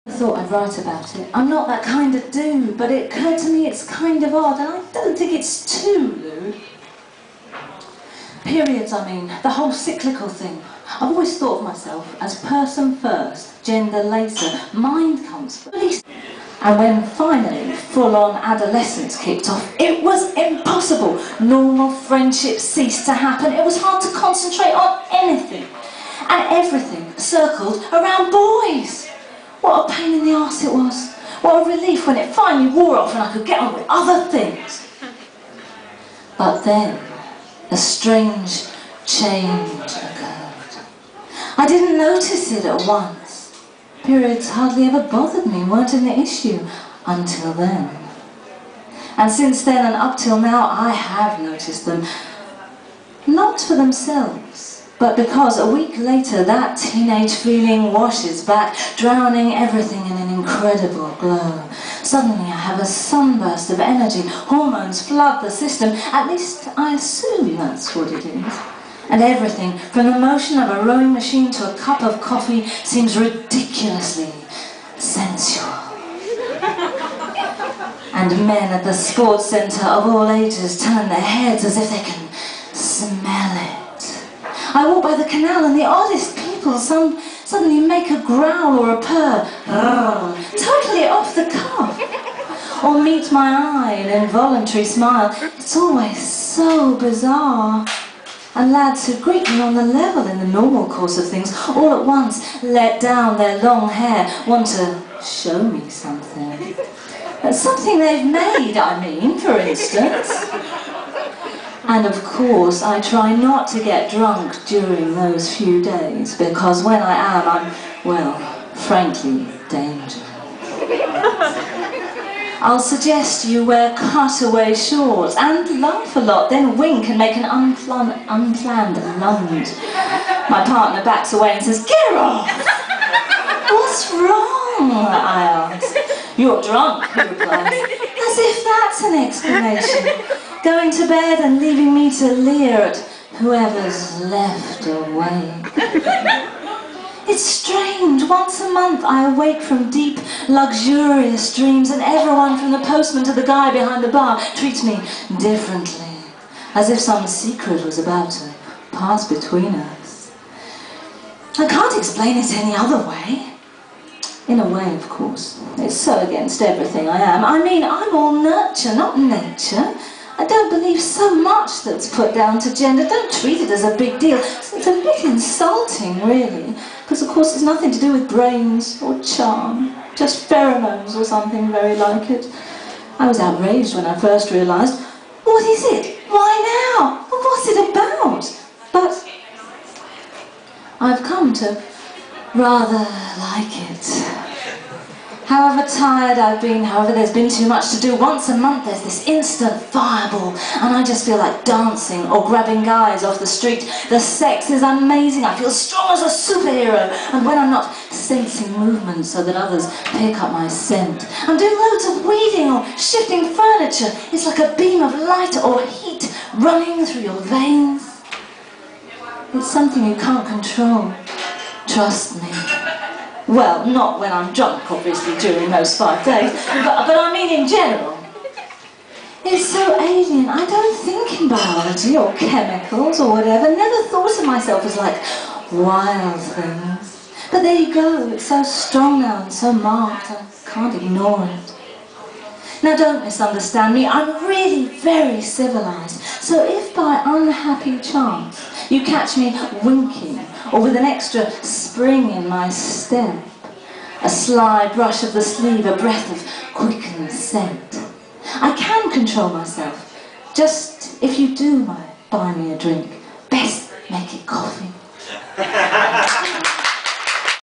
I thought I'd write about it. I'm not that kind of dude, but it occurred to me it's kind of odd, and I don't think it's too lewd. Periods, I mean, the whole cyclical thing. I've always thought of myself as person first, gender later, mind comes first. And when finally full-on adolescence kicked off, it was impossible. Normal friendships ceased to happen. It was hard to concentrate on anything. And everything circled around boys. What a pain in the arse it was. What a relief when it finally wore off and I could get on with other things. But then, a strange change occurred. I didn't notice it at once. Periods hardly ever bothered me, weren't an issue until then. And since then and up till now, I have noticed them. Not for themselves, but because a week later that teenage feeling washes back, drowning everything in an incredible glow. Suddenly I have a sunburst of energy, hormones flood the system, at least I assume that's what it is. And everything, from the motion of a rowing machine to a cup of coffee, seems ridiculously sensual. And men at the sports centre of all ages turn their heads as if they can smell it. I walk by the canal and the oddest people, some suddenly make a growl or a purr, totally off the cuff. Or meet my eye in an involuntary smile. It's always so bizarre. And lads who greet me on the level in the normal course of things, all at once let down their long hair, want to show me something. Something they've made, I mean, for instance. And of course, I try not to get drunk during those few days, because when I am, I'm, well, frankly, dangerous. I'll suggest you wear cutaway shorts and laugh a lot, then wink and make an unplanned lunge. My partner backs away and says, "Get off!" "What's wrong?" I ask. "You're drunk," he replies, as if that's an explanation. Going to bed and leaving me to leer at whoever's left awake. It's strange. Once a month I awake from deep, luxurious dreams, and everyone from the postman to the guy behind the bar treats me differently, as if some secret was about to pass between us. I can't explain it any other way. In a way, of course. It's so against everything I am. I mean, I'm all nurture, not nature. I don't believe so much that's put down to gender. Don't treat it as a big deal. It's a bit insulting, really. Because, of course, it's nothing to do with brains or charm. Just pheromones or something very like it. I was outraged when I first realised, what is it? Why now? What's it about? But I've come to rather like it. However tired I've been, however there's been too much to do, once a month there's this instant fireball and I just feel like dancing or grabbing guys off the street. The sex is amazing, I feel strong as a superhero, and when I'm not sensing movements so that others pick up my scent, I'm doing loads of weeding or shifting furniture. It's like a beam of light or heat running through your veins. It's something you can't control, trust me. Well, not when I'm drunk, obviously, during those 5 days, but I mean in general. It's so alien. I don't think in biology or chemicals or whatever. Never thought of myself as like wild things. But there you go, it's so strong now and so marked, I can't ignore it. Now don't misunderstand me, I'm really very civilised. So if by unhappy chance you catch me winking, or with an extra spring in my step, a sly brush of the sleeve, a breath of quickened scent, I can control myself. Just if you do buy me a drink, best make it coffee.